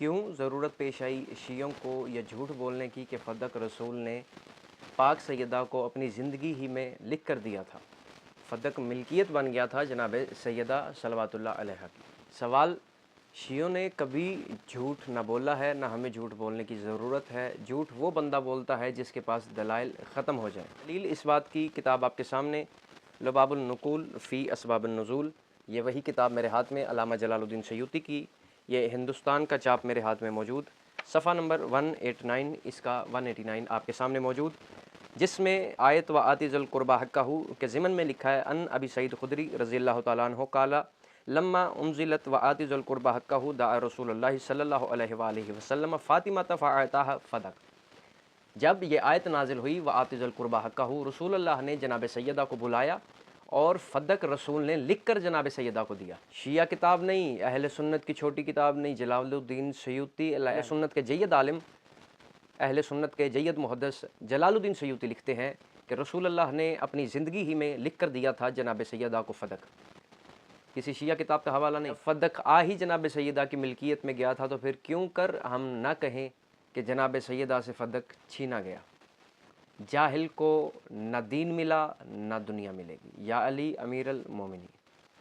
کیوں ضرورت پیش آئی شیعوں کو یہ جھوٹ بولنے کی کہ فدق رسول نے پاک سیدہ کو اپنی زندگی ہی میں لکھ کر دیا تھا؟ فدق ملکیت بن گیا تھا جناب سیدہ صلوات اللہ علیہا کی۔ سوال: شیعوں نے کبھی جھوٹ نہ بولا ہے، نہ ہمیں جھوٹ بولنے کی ضرورت ہے۔ جھوٹ وہ بندہ بولتا ہے جس کے پاس دلائل ختم ہو جائیں۔ دلیل اس بات کی کتاب آپ کے سامنے، لباب النقول فی اسباب النزول، یہ وہی کتاب میرے ہاتھ میں علامہ جلال الدین سیوطی کی، یہ ہندوستان کا چاپ میرے ہاتھ میں موجود، صفحہ نمبر 189، اس کا 189 آپ کے سامنے موجود، جس میں آیت و آتی ذی القربیٰ حقہ کے ضمن میں لکھا ہے ان ابی سعید خدری رضی اللہ تعالیٰ عنہ قال لما انزلت و آتی ذی القربیٰ حقہ دعا رسول اللہ صلی اللہ علیہ وآلہ وسلم فاطمہ فاعطاها فدق۔ جب یہ آیت نازل ہوئی و آتی ذی القربیٰ حقہ، رسول اللہ نے جناب سیدہ کو بلایا اور فدق رسول نے لکھ کر جناب سیدہ کو دیا۔ شیعہ کتاب نہیں، اہل سنت کی چھوٹی کتاب نہیں، جلال الدین سیوطی اہل سنت کے جید عالم، اہل سنت کے جید محدث جلال الدین سیوطی لکھتے ہیں کہ رسول اللہ نے اپنی زندگی ہی میں لکھ کر دیا تھا جناب سیدہ کو فدق، کسی شیعہ کتاب کا حوالہ نہیں۔ فدق ہی جناب سیدہ کی ملکیت میں گیا تھا تو پھر کیوں کر ہم نہ کہیں کہ جناب سیدہ سے فدق چھینا گیا؟ جاہل کو نہ دین ملا نہ دنیا ملے گی۔ یا علی امیر المومنین۔